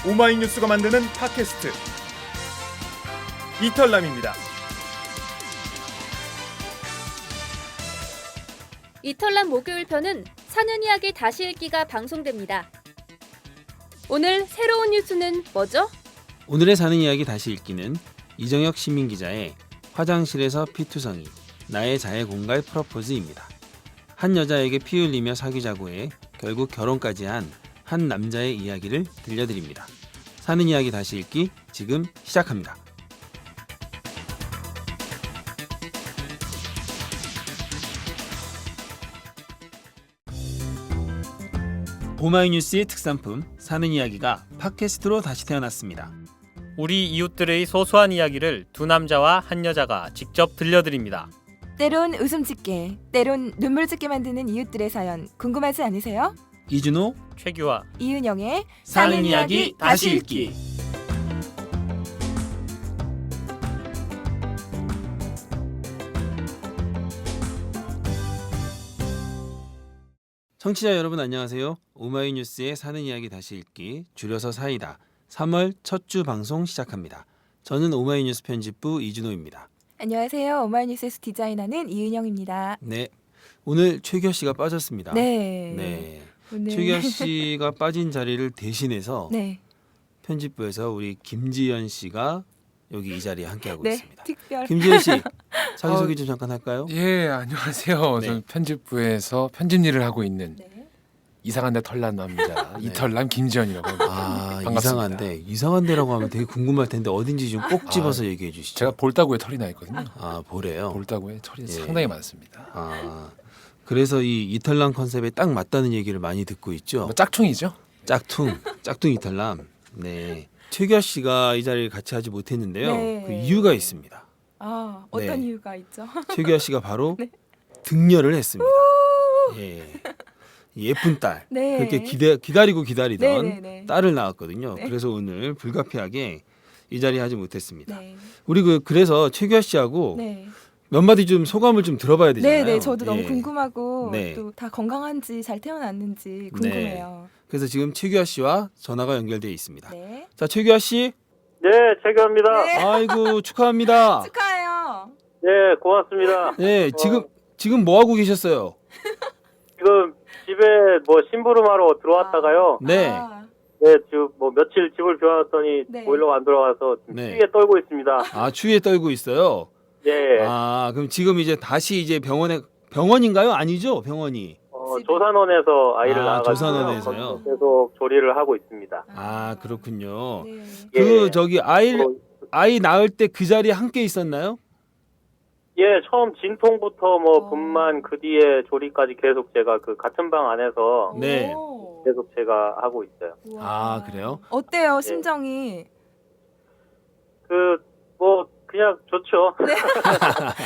오마이뉴스가 만드는 팟캐스트 이털남입니다. 이털남 목요일 편은 사는 이야기 다시 읽기가 방송됩니다. 오늘 새로운 뉴스는 뭐죠? 오늘의 사는 이야기 다시 읽기는 이정혁 시민기자의 화장실에서 피투성이 나의 자해 공갈 프러포즈입니다. 한 여자에게 피 흘리며 사귀자고 해 결국 결혼까지 한 남자의 이야기를 들려드립니다. 사는 이야기 다시 읽기 지금 시작합니다. 오마이뉴스의 특산품 사는 이야기가 팟캐스트로 다시 태어났습니다. 우리 이웃들의 소소한 이야기를 두 남자와 한 여자가 직접 들려드립니다. 때론 웃음 짓게, 때론 눈물 짓게 만드는 이웃들의 사연 궁금하지 않으세요? 이준호 최규화 이은영의 사는 이야기 다시 읽기. 청취자 여러분 안녕하세요. 오마이뉴스의 사는 이야기 다시 읽기 줄여서 사이다 3월 첫 주 방송 시작합니다. 저는 오마이뉴스 편집부 이준호입니다. 안녕하세요. 오마이뉴스에서 디자인하는 이은영입니다. 네, 오늘 최규하 씨가 빠졌습니다. 네. 오늘 최규하 씨가 빠진 자리를 대신해서 네. 편집부에서 우리 김지연 씨가 여기 이 자리에 함께하고 네. 있습니다. 특별. 김지연 씨 자기소개 좀 잠깐 할까요? 예, 안녕하세요. 네. 저는 편집부에서 편집 일을 하고 있는 네. 이상한데 털난 남자 네. 이털남 김지현이라고 합니다. 아, 반갑습니다. 이상한데라고 하면 되게 궁금할 텐데 어딘지 좀 꼭 집어서 얘기해 주시죠. 제가 볼따구에 털이 나 있거든요. 아, 보래요. 볼따구에 털이 예. 상당히 많습니다. 아, 그래서 이 이털남 컨셉에 딱 맞다는 얘기를 많이 듣고 있죠. 뭐 짝퉁이죠? 짝퉁 이털남. 네. 최규하 씨가 이 자리를 같이 하지 못했는데요. 네. 그 이유가 있습니다. 아, 어떤 네. 이유가 있죠? 최규하 씨가 바로 네. 등려를 했습니다. 예. 예쁜 딸. 네. 그렇게 기다리던 네. 딸을 낳았거든요. 네. 그래서 오늘 불가피하게 이 자리에 하지 못했습니다. 네. 우리 그래서 최규하 씨하고 네. 몇 마디 좀 소감을 좀 들어봐야 되잖아요. 네, 저도 너무 예. 궁금하고 네. 또 다 건강한지 잘 태어났는지 궁금해요. 그래서 지금 최규하 씨와 전화가 연결되어 있습니다. 네. 자, 최규하 씨. 네, 최규하입니다. 네. 아이고 축하합니다. 축하해요. 네, 고맙습니다. 네, 지금 뭐 하고 계셨어요? 지금 집에 뭐 심부름하러 들어왔다가요. 네. 아, 네, 지금 뭐 며칠 집을 비워놨더니 네. 보일러가 안 들어가서 지금 네. 추위에 떨고 있습니다. 아, 추위에 떨고 있어요. 네, 아, 그럼 지금 이제 다시 이제 병원인가요? 아니죠? 병원이. 조산원에서 아이를 아, 낳아가지고 조산원에서요? 거기서 계속 조리를 하고 있습니다. 아, 그렇군요. 네. 그 예. 저기 아이 낳을 때 그 자리에 함께 있었나요? 예, 처음 진통부터 뭐 어. 분만 그 뒤에 조리까지 계속 제가 그 같은 방 안에서 네. 오. 계속 제가 하고 있어요. 우와. 아, 그래요? 어때요, 심정이? 그 뭐 그냥 좋죠.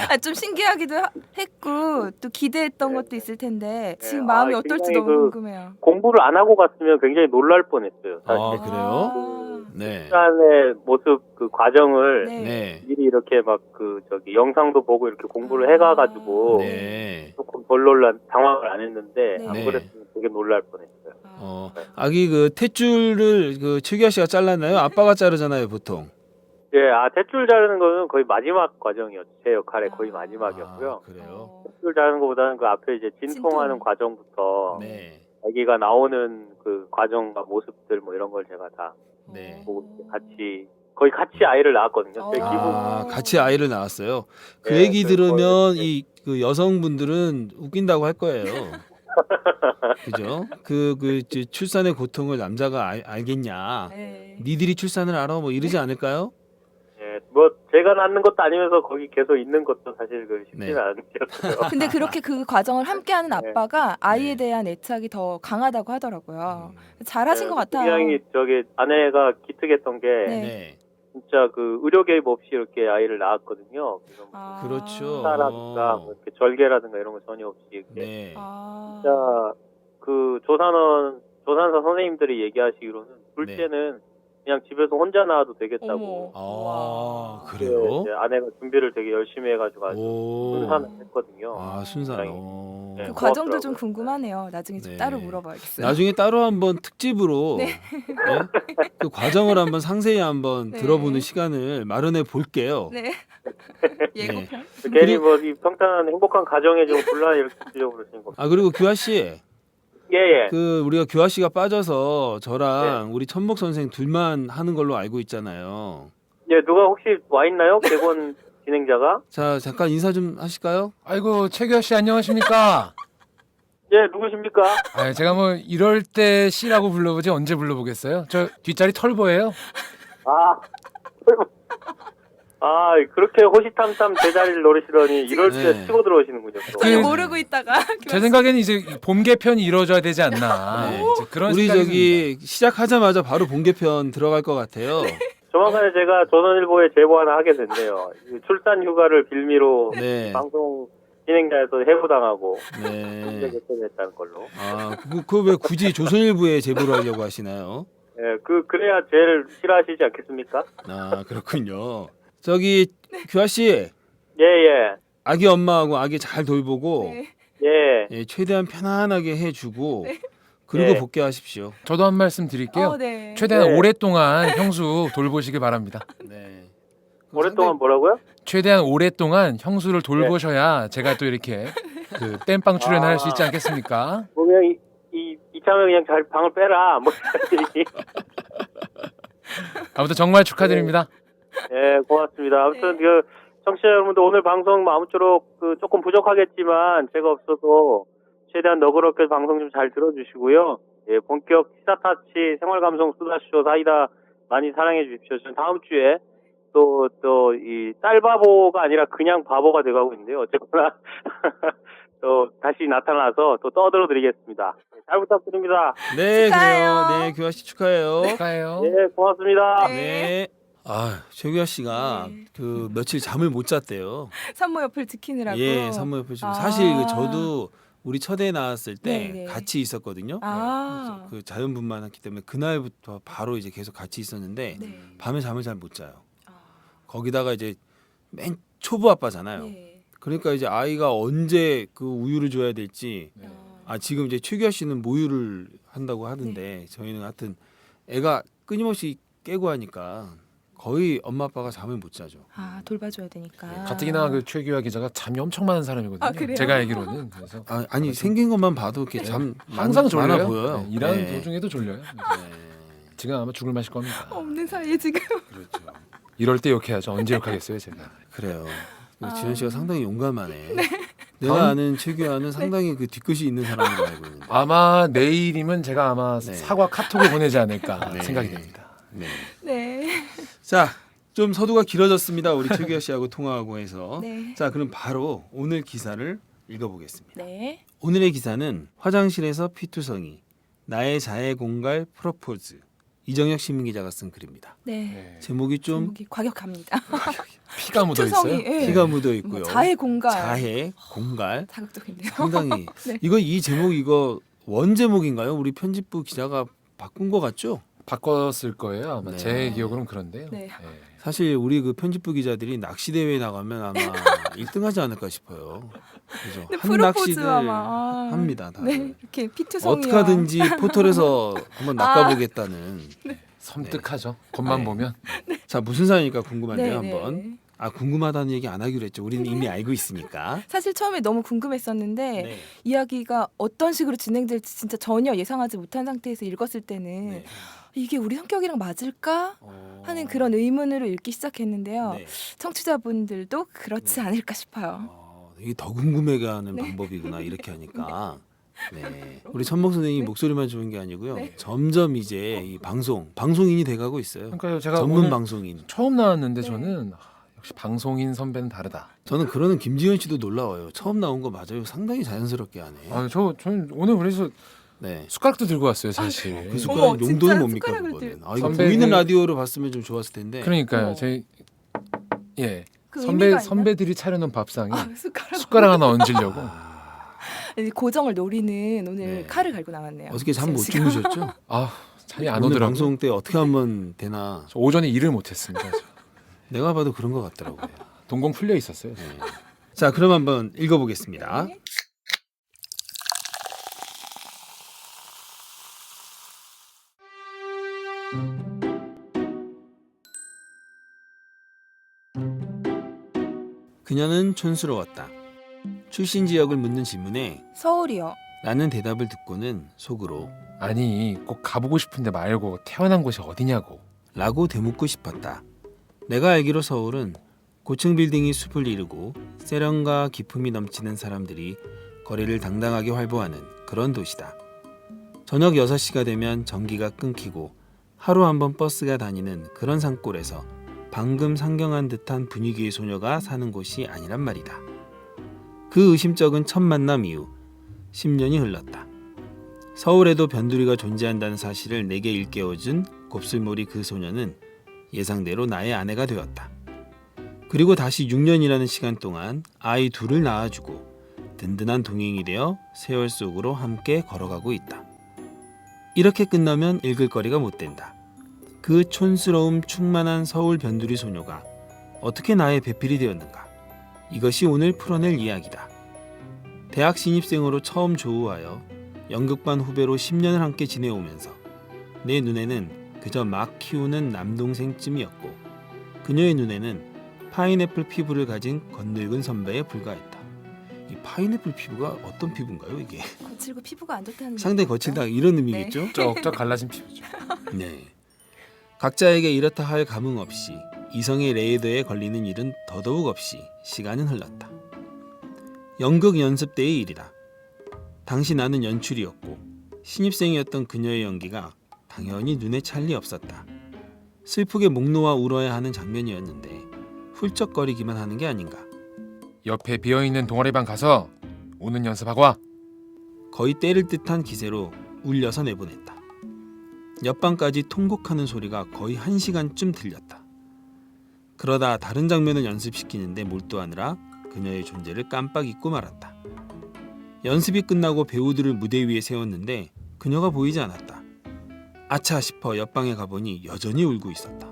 아, 좀 신기하기도 했고 또 기대했던 네. 것도 있을 텐데 네. 지금 마음이 아, 어떨지 굉장히 너무 궁금해요. 공부를 안 하고 갔으면 굉장히 놀랄 뻔했어요. 사실. 아, 그래요? 아, 네. 시간의 모습 그 과정을 네. 네. 미리 이렇게 막 그 저기 영상도 보고 이렇게 공부를 해가가지고 네. 조금 덜 놀란 당황을 안 했는데 네. 안 네. 그랬으면 되게 놀랄 뻔했어요. 아기 그 탯줄을 그 최규하 씨가 잘랐나요? 아빠가 자르잖아요, 보통. 예, 탯줄 자르는 거는 거의 마지막 과정이었죠. 제 역할의 거의 마지막이었고요. 아, 그래요? 탯줄 자르는 것보다는 그 앞에 이제 진통하는 진통. 과정부터 네. 아기가 나오는 그 과정과 모습들 뭐 이런 걸 제가 다 네. 보고 거의 같이 아이를 낳았거든요. 제 어. 기분. 아, 같이 아이를 낳았어요. 그 네, 얘기 그 들으면 거의- 이 그 여성분들은 웃긴다고 할 거예요. 그죠? 출산의 고통을 남자가 알겠냐? 네. 니들이 출산을 알아? 뭐 이러지 않을까요? 예, 뭐 제가 낳는 것도 아니면서 거기 계속 있는 것도 사실 그 쉽지는 네. 않은 일이었어요. 근데 그렇게 그 과정을 함께하는 네. 아빠가 아이에 네. 대한 애착이 더 강하다고 하더라고요. 잘하신 것 같아요. 굉장히 저기 아내가 기특했던 게 네. 네. 진짜 그 의료 개입 없이 이렇게 아이를 낳았거든요. 그래서 뭐 아. 그렇죠. 식사라든가 뭐 이렇게 절개라든가 이런 거 전혀 없이 이렇게 네. 아. 진짜 그 조산사 선생님들이 얘기하시기로는 둘째는 그냥 집에서 혼자 나와도 되겠다고. 아, 네, 그래요? 이제 아내가 준비를 되게 열심히 해가지고 아주 오. 순산했거든요. 아, 순산. 굉장히. 어. 네, 그 과정도 좀 고맙더라고요. 궁금하네요. 나중에 좀 네. 따로 물어봐야겠어요. 나중에 따로 한번 특집으로 네? 그 과정을 한번 상세히 한번 네. 들어보는 시간을 마련해 볼게요. 네. 예고편. 괜히 뭐이 평탄한 행복한 가정에 좀 분란 이렇게 주려고 그러시는 거. 아, 그리고 규하 씨, 예예. 그 우리가 규하 씨가 빠져서 저랑 우리 천목 선생 둘만 하는 걸로 알고 있잖아요. 예, 누가 혹시 와 있나요? 개건 진행자가? 자, 잠깐 인사 좀 하실까요? 아이고 최규하 씨 안녕하십니까? 예, 누구십니까? 아, 제가 뭐 이럴 때 씨라고 불러보지 언제 불러보겠어요? 저 뒷자리 털보예요. 아, 아 그렇게 호시탐탐 제자리를 노리시더니 이럴 때 네. 치고 들어오시는군요. 또. 전혀 그- 모르고 있다가 제 생각에는 이제 봄 개편이 이루어져야 되지 않나. 네. 이제 그런 우리 생각이 저기 시작하자마자 바로 본개편 들어갈 것 같아요. 조만간에 제가 조선일보에 제보 하나 하게 됐네요. 이 출산 휴가를 빌미로 네. 방송 진행자에서 해고당하고 네. 결정했다는 걸로. 아, 그거 왜 굳이 조선일보에 제보를 하려고 하시나요? 예, 그래야 제일 싫어하시지 않겠습니까? 아, 그렇군요. 저기 규하 씨, 예예. 아기 엄마하고 아기 잘 돌보고 네. 예. 예, 최대한 편안하게 해주고 그리고 네. 복귀하십시오. 저도 한 말씀 드릴게요. 네. 최대한 네. 오랫동안 형수 돌보시길 바랍니다. 네. 오랫동안 뭐라고요? 최대한 오랫동안 형수를 돌보셔야 제가 또 이렇게 그 땜빵 출연을 할 수 있지 아. 않겠습니까? 뭐 그냥 이참에 그냥 잘 방을 빼라. 뭐 이런 얘기. 아무튼 정말 축하드립니다. 예, 고맙습니다. 아무튼 그 청취자 여러분들 오늘 방송 뭐 아무쪼록 그 조금 부족하겠지만 제가 없어도 최대한 너그럽게 방송 좀 잘 들어주시고요. 예, 본격 시사타치 생활감성 수다쇼 사이다 많이 사랑해 주십시오. 저는 다음 주에 또 이 딸바보가 아니라 그냥 바보가 돼가고 있는데요. 어쨌거나 또 다시 나타나서 또 떠들어 드리겠습니다. 잘 부탁드립니다. 네, 축하해요. 그래요. 네, 규하 씨 축하해요. 축하해요. 예, 고맙습니다. 네. 네. 아, 최규하 씨가 네. 그 며칠 잠을 못 잤대요. 산모 옆을 지키느라고. 예, 산모 옆에 좀 아. 사실 그 저도 우리 첫애 낳았을 때 네네. 같이 있었거든요. 아. 그 자연분만했기 때문에 그날부터 바로 이제 계속 같이 있었는데 네. 밤에 잠을 잘 못 자요. 아. 거기다가 이제 맨 초보 아빠잖아요. 네. 그러니까 이제 아이가 언제 그 우유를 줘야 될지 네. 아 지금 이제 최규하 씨는 모유를 한다고 하던데 저희는 하여튼 애가 끊임없이 깨고 하니까 거의 엄마 아빠가 잠을 못 자죠. 아, 돌봐줘야 되니까. 가뜩이나 그 최규하 기자가 잠이 엄청 많은 사람이거든요. 아, 그래요? 제가 알기로는. 그래서 아니 생긴 것만 봐도 이렇게 잠 항상 졸려요. 많아 보여요. 네, 일하는 네. 도중에도 졸려요. 네. 지금 아마 죽을 맛일 겁니다. 없는 사이에 지금. 그렇죠. 이럴 때 욕해야죠. 언제 욕하겠어요, 제가. 그래요. 아. 지현 씨가 상당히 용감하네. 내가 아는 최규하는 상당히 그 뒤끝이 있는 사람으로 알고 있는데. 아마 내일이면 제가 아마 네. 사과 카톡을 보내지 않을까 네. 생각이 됩니다. 네. 네. 자, 좀 서두가 길어졌습니다. 우리 최규하 씨하고 통화하고 해서. 네. 자, 그럼 바로 오늘 기사를 읽어보겠습니다. 네. 오늘의 기사는 화장실에서 피투성이 나의 자해 공갈 프로포즈 이정혁 시민 기자가 쓴 글입니다. 네. 네. 제목이 좀 제목이 과격합니다. 피가 묻어 있어요. 투성이, 예. 피가 묻어 뭐 있고요. 자해 공갈. 자해 공갈 자극적인데요. 상당히 네. 이 제목 이거 원 제목인가요? 우리 편집부 기자가 바꾼 것 같죠? 바꿨을 거예요. 아마 네. 제 기억으로는 그런데요. 네. 사실 우리 그 편집부 기자들이 낚시 대회에 나가면 아마 1등하지 않을까 싶어요. 그죠? 근데 한 낚시들 프로포즈 아마 합니다. 다들. 네. 이렇게 피투성이와 어떻게 하든지 포털에서 한번 낚아보겠다는. 섬뜩하죠. 겉만 네. 보면. 자, 무슨 사연일까 궁금한데요, 네, 한번. 네. 아, 궁금하다는 얘기 안 하기로 했죠. 우리는 이미 알고 있으니까. 사실 처음에 너무 궁금했었는데 네. 이야기가 어떤 식으로 진행될지 진짜 전혀 예상하지 못한 상태에서 읽었을 때는 네. 이게 우리 성격이랑 맞을까 하는 그런 의문으로 읽기 시작했는데요. 네. 청취자분들도 그렇지 않을까 싶어요. 이게 더 궁금해게 하는 네. 방법이구나 이렇게 하니까. 네. 우리 천목 선생님 목소리만 좋은 게 아니고요. 네. 점점 이제 이 방송인이 돼가고 있어요. 그러니까요. 제가 전문 오늘 방송인. 처음 나왔는데 네. 저는 역시 방송인 선배는 다르다. 저는 그러는 김지현 씨도 놀라워요. 처음 나온 거 맞아요. 상당히 자연스럽게 하네. 저는 오늘 그래서 네. 숟가락도 들고 왔어요, 사실. 그 어머, 숟가락 진짜 용도는 뭡니까 숟가락을 그거는? 들- 아, 이거 선배 보이는 그- 라디오로 봤으면 좀 좋았을 텐데. 그러니까요. 어. 제 예. 그 의미가 있나? 선배들이 차려놓은 밥상에 아, 숟가락. 숟가락 하나 얹으려고. 아, 고정을 노리는 오늘 네. 칼을 갈고 나왔네요. 어떻게 잠 못 지현 씨가. 주무셨죠? 아, 잠이 안 오늘 오더라고요. 방송 때 어떻게 하면 되나 저 오전에 일을 못했습니다. 내가 봐도 그런 것 같더라고요. 동공 풀려 있었어요. 네. 자, 그럼 한번 읽어보겠습니다. 그녀는 촌스러웠다. 출신 지역을 묻는 질문에 서울이요. 라는 대답을 듣고는 속으로 아니 꼭 가보고 싶은데 말고 태어난 곳이 어디냐고. 라고 되묻고 싶었다. 내가 알기로 서울은 고층 빌딩이 숲을 이루고 세련과 기품이 넘치는 사람들이 거리를 당당하게 활보하는 그런 도시다. 저녁 6시가 되면 전기가 끊기고 하루 한 번 버스가 다니는 그런 산골에서 방금 상경한 듯한 분위기의 소녀가 사는 곳이 아니란 말이다. 그 의심쩍은 첫 만남 이후 10년이 흘렀다. 서울에도 변두리가 존재한다는 사실을 내게 일깨워준 곱슬머리 그 소녀는 예상대로 나의 아내가 되었다. 그리고 다시 6년이라는 시간 동안 아이 둘을 낳아주고 든든한 동행이 되어 세월 속으로 함께 걸어가고 있다. 이렇게 끝나면 읽을 거리가 못 된다. 그 촌스러움 충만한 서울 변두리 소녀가 어떻게 나의 배필이 되었는가? 이것이 오늘 풀어낼 이야기다. 대학 신입생으로 처음 조우하여 연극반 후배로 10년을 함께 지내오면서 내 눈에는 그저 막 키우는 남동생쯤이었고 그녀의 눈에는 파인애플 피부를 가진 건늙은 선배에 불과했다. 이 파인애플 피부가 어떤 피부인가요, 이게? 거칠고 피부가 안 좋다는 상당히 얘기일까? 거칠다 이런 의미겠죠? 쩍쩍 갈라진 피부죠. 네. 각자에게 이렇다 할 감흥 없이 이성의 레이더에 걸리는 일은 더더욱 없이 시간은 흘렀다. 연극 연습 때의 일이다. 당시 나는 연출이었고 신입생이었던 그녀의 연기가 당연히 눈에 찰 리 없었다. 슬프게 목 놓아 울어야 하는 장면이었는데 훌쩍거리기만 하는 게 아닌가. 옆에 비어있는 동아리방 가서 우는 연습하고 와. 거의 때릴 듯한 기세로 울려서 내보냈다. 옆방까지 통곡하는 소리가 거의 1시간쯤 들렸다. 그러다 다른 장면을 연습시키는데 몰두하느라 그녀의 존재를 깜빡 잊고 말았다. 연습이 끝나고 배우들을 무대 위에 세웠는데 그녀가 보이지 않았다. 아차 싶어 옆방에 가보니 여전히 울고 있었다.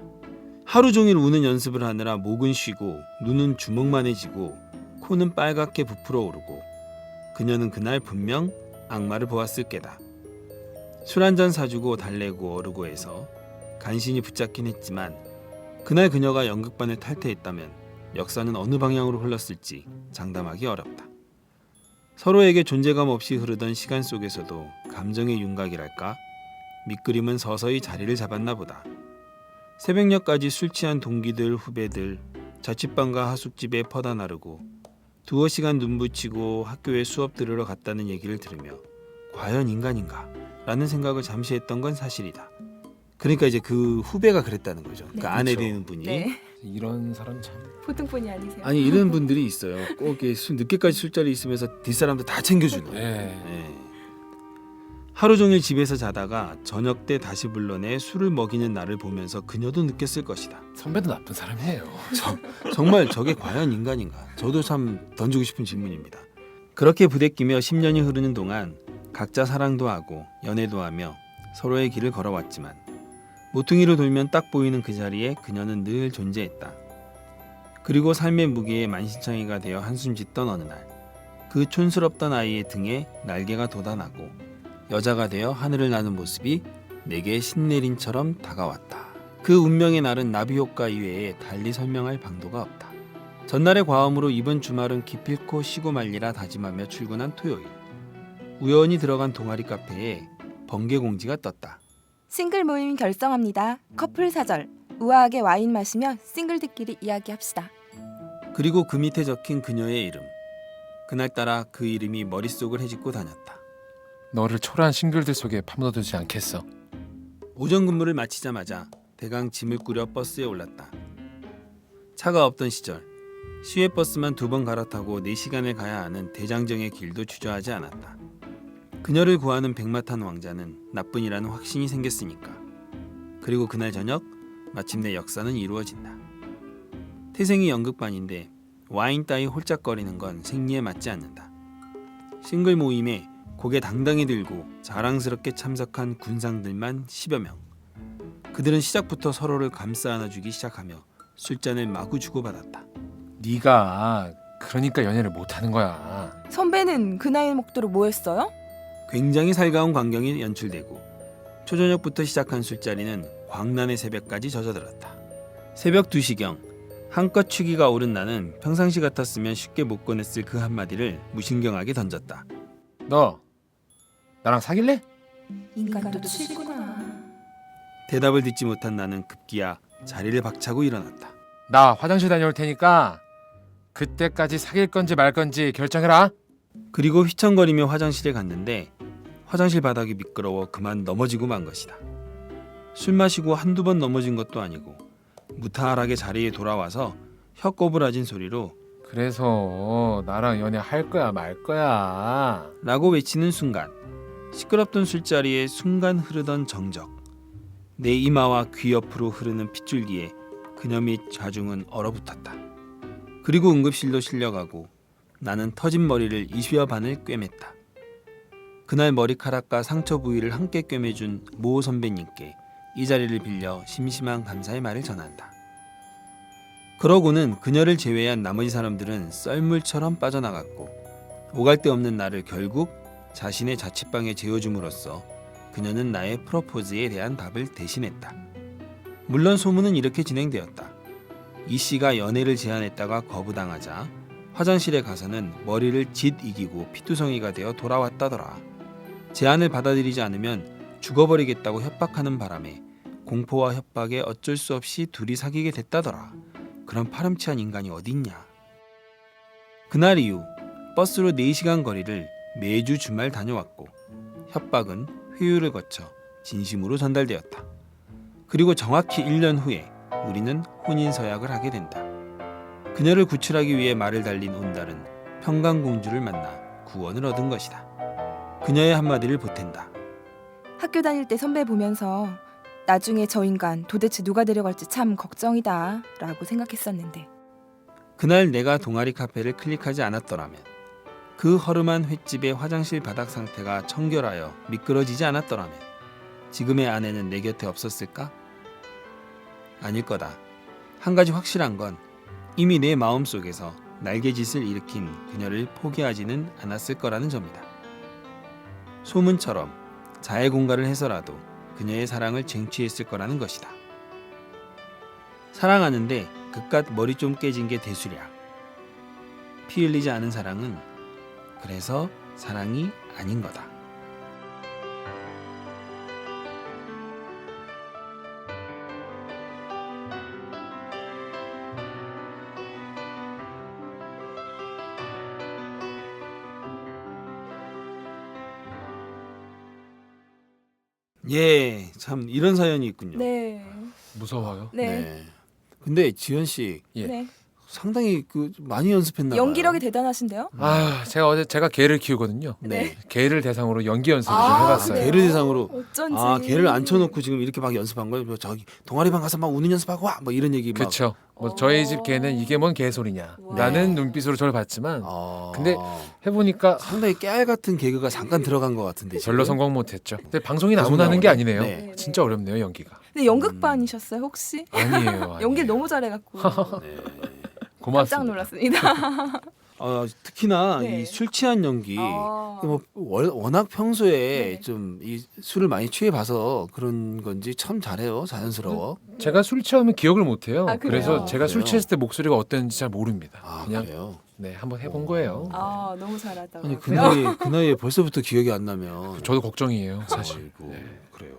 하루 종일 우는 연습을 하느라 목은 쉬고 눈은 주먹만해지고 코는 빨갛게 부풀어 오르고 그녀는 그날 분명 악마를 보았을 게다. 술 한잔 사주고 달래고 어르고 해서 간신히 붙잡긴 했지만 그날 그녀가 연극반을 탈퇴했다면 역사는 어느 방향으로 흘렀을지 장담하기 어렵다. 서로에게 존재감 없이 흐르던 시간 속에서도 감정의 윤곽이랄까? 밑그림은 서서히 자리를 잡았나 보다. 새벽녘까지 술 취한 동기들, 후배들, 자취방과 하숙집에 퍼다 나르고 두어 시간 눈 붙이고 학교에 수업 들으러 갔다는 얘기를 들으며 과연 인간인가? 라는 생각을 잠시 했던 건 사실이다. 그러니까 이제 그 후배가 그랬다는 거죠. 그 네, 아내 그렇죠. 되는 분이. 네. 이런 사람 참. 보통 분이 아니세요. 아니 이런 분들이 있어요. 꼭 이렇게 늦게까지 술자리 있으면서 뒷사람들 다 챙겨주는. 네. 네. 하루 종일 집에서 자다가 저녁 때 다시 불러내 술을 먹이는 나를 보면서 그녀도 느꼈을 것이다. 선배도 나쁜 사람이에요. 정말 저게 과연 인간인가? 저도 참 던지고 싶은 질문입니다. 그렇게 부대끼며 10년이 흐르는 동안 각자 사랑도 하고 연애도 하며 서로의 길을 걸어왔지만 모퉁이로 돌면 딱 보이는 그 자리에 그녀는 늘 존재했다. 그리고 삶의 무게에 만신창이가 되어 한숨 짓던 어느 날 그 촌스럽던 아이의 등에 날개가 돋아나고 여자가 되어 하늘을 나는 모습이 내게 신내림처럼 다가왔다. 그 운명의 날은 나비 효과 이외에 달리 설명할 방도가 없다. 전날의 과음으로 이번 주말은 기필코 쉬고 말리라 다짐하며 출근한 토요일. 우연히 들어간 동아리 카페에 번개 공지가 떴다. 싱글 모임 결성합니다. 커플 사절. 우아하게 와인 마시며 싱글들끼리 이야기합시다. 그리고 그 밑에 적힌 그녀의 이름. 그날따라 그 이름이 머릿속을 헤집고 다녔다. 너를 초라한 싱글들 속에 파묻어두지 않겠어. 오전 근무를 마치자마자 대강 짐을 꾸려 버스에 올랐다. 차가 없던 시절 시외버스만 2번 갈아타고 4시간을 가야 하는 대장정의 길도 주저하지 않았다. 그녀를 구하는 백마탄 왕자는 나뿐이라는 확신이 생겼으니까. 그리고 그날 저녁 마침내 역사는 이루어진다. 태생이 연극반인데 와인 따위 홀짝거리는 건 생리에 맞지 않는다. 싱글 모임에 고개 당당히 들고 자랑스럽게 참석한 군상들만 10여 명. 그들은 시작부터 서로를 감싸 안아주기 시작하며 술잔을 마구 주고받았다. 네가 그러니까 연애를 못하는 거야. 선배는 그 나이 먹도록 뭐 했어요? 굉장히 살가운 광경이 연출되고 초저녁부터 시작한 술자리는 광란의 새벽까지 젖어들었다. 새벽 2시경 한껏 취기가 오른 나는 평상시 같았으면 쉽게 못 꺼냈을 그 한마디를 무신경하게 던졌다. 너 나랑 사귈래? 인간도 치구나. 대답을 듣지 못한 나는 급기야 자리를 박차고 일어났다. 나 화장실 다녀올 테니까 그때까지 사귈 건지 말 건지 결정해라. 그리고 휘청거리며 화장실에 갔는데 화장실 바닥이 미끄러워 그만 넘어지고 만 것이다. 술 마시고 한두 번 넘어진 것도 아니고 무탈하게 자리에 돌아와서 혀 꼬부라진 소리로 그래서 나랑 연애할 거야 말 거야. 라고 외치는 순간 시끄럽던 술자리에 순간 흐르던 정적, 내 이마와 귀 옆으로 흐르는 핏줄기에 그녀 및 좌중은 얼어붙었다. 그리고 응급실로 실려가고 나는 터진 머리를 20여 반을 꿰맸다. 그날 머리카락과 상처 부위를 함께 꿰매준 모 선배님께 이 자리를 빌려 심심한 감사의 말을 전한다. 그러고는 그녀를 제외한 나머지 사람들은 썰물처럼 빠져나갔고 오갈 데 없는 나를 결국 자신의 자취방에 재워줌으로써 그녀는 나의 프로포즈에 대한 답을 대신했다. 물론 소문은 이렇게 진행되었다. 이 씨가 연애를 제안했다가 거부당하자 화장실에 가서는 머리를 짓 이기고 피투성이가 되어 돌아왔다더라. 제안을 받아들이지 않으면 죽어버리겠다고 협박하는 바람에 공포와 협박에 어쩔 수 없이 둘이 사귀게 됐다더라. 그런 파렴치한 인간이 어딨냐. 그날 이후 버스로 4시간 거리를 매주 주말 다녀왔고 협박은 회유를 거쳐 진심으로 전달되었다. 그리고 정확히 1년 후에 우리는 혼인서약을 하게 된다. 그녀를 구출하기 위해 말을 달린 온달은 평강공주를 만나 구원을 얻은 것이다. 그녀의 한마디를 보탠다. 학교 다닐 때 선배 보면서 나중에 저 인간 도대체 누가 데려갈지 참 걱정이다 라고 생각했었는데 그날 내가 동아리 카페를 클릭하지 않았더라면, 그 허름한 횟집의 화장실 바닥 상태가 청결하여 미끄러지지 않았더라면 지금의 아내는 내 곁에 없었을까? 아닐 거다. 한 가지 확실한 건 이미 내 마음속에서 날개짓을 일으킨 그녀를 포기하지는 않았을 거라는 점이다. 소문처럼 자해 공갈을 해서라도 그녀의 사랑을 쟁취했을 거라는 것이다. 사랑하는데 그깟 머리 좀 깨진 게 대수랴. 피 흘리지 않은 사랑은 그래서 사랑이 아닌 거다. 예, 참 이런 사연이 있군요. 네. 무서워요. 네. 근데 지현 씨 예. 네. 상당히 많이 연습했나 봐요. 연기력이 대단하신데요? 아 제가 어제 제가 개를 키우거든요. 네. 개를 대상으로 연기 연습을 아, 좀 해봤어요. 그래요? 개를 대상으로 어쩐지. 개를 앉혀놓고 지금 이렇게 막 연습한 거예요. 뭐 저기 동아리방 가서 막 우는 연습하고 와, 뭐 이런 얘기 막. 그렇죠. 뭐 저희 집 개는 이게 뭔 개소리냐 라는 눈빛으로 저를 봤지만 근데 해보니까 상당히 깨알 같은 개그가 잠깐 들어간 것 같은데. 별로 지금. 성공 못했죠. 근데 방송이 아무나 방송이 하는 게 나오네. 아니네요. 네. 진짜 어렵네요 연기가. 근데 연극반이셨어요 혹시? 아니에요. 연기를 너무 잘해갖고 네. 고맙습니다. 깜짝 놀랐습니다. 특히나 네. 이 술 취한 연기. 아. 뭐 워낙 평소에 네. 좀 이 술을 많이 취해 봐서 그런 건지 참 잘해요. 자연스러워. 제가 술 취하면 기억을 못해요. 아, 그래요? 그래서 제가 술 그래요? 취했을 때 목소리가 어땠는지 잘 모릅니다. 그냥 그래요. 네 한번 해본 거예요. 아 너무 잘하더라고요. 아니 그 나이에 벌써부터 기억이 안 나면. 저도 걱정이에요 사실. 아이고, 네. 그래요.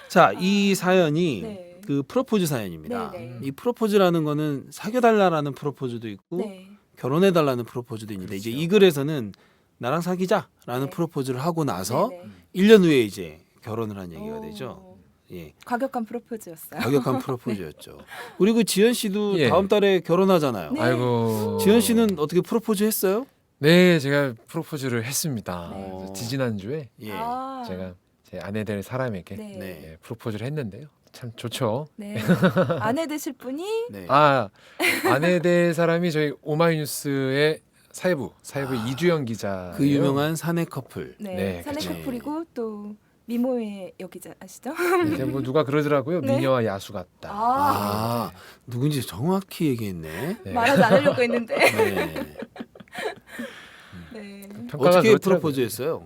자, 이 사연이 네. 그 프로포즈 사연입니다. 네, 네. 이 프로포즈라는 거는 사귀어달라는 프로포즈도 있고 네. 결혼해달라는 프로포즈도 있는데 이제 이 글에서는 나랑 사귀자라는 네. 프로포즈를 하고 나서 네, 네. 1년 후에 이제 결혼을 한 얘기가 오. 되죠. 예, 과격한 프로포즈였어요. 과격한 프로포즈였죠. 그리고 지현 씨도 예. 다음 달에 결혼하잖아요. 네. 아이고. 지현 씨는 어떻게 프로포즈 했어요? 네 제가 프로포즈를 했습니다. 네. 그래서 지지난주에 예. 아. 제가 제 아내 될 사람에게 네. 네. 예, 프로포즈를 했는데요. 참 좋죠. 네. 아내 되실 분이 네. 아 아내 될 사람이 저희 오마이뉴스의 사회부 이주영 기자. 그 유명한 사내 커플. 네, 네, 사내 그쵸. 커플이고 또 미모의 여기자 아시죠? 뭐 누가 그러더라고요. 네. 미녀와 야수 같다. 아, 누군지 정확히 얘기했네. 네. 말하지 않으려고 했는데. 네. 네. 평가가 어떻게 그렇더라고요. 프로포즈했어요?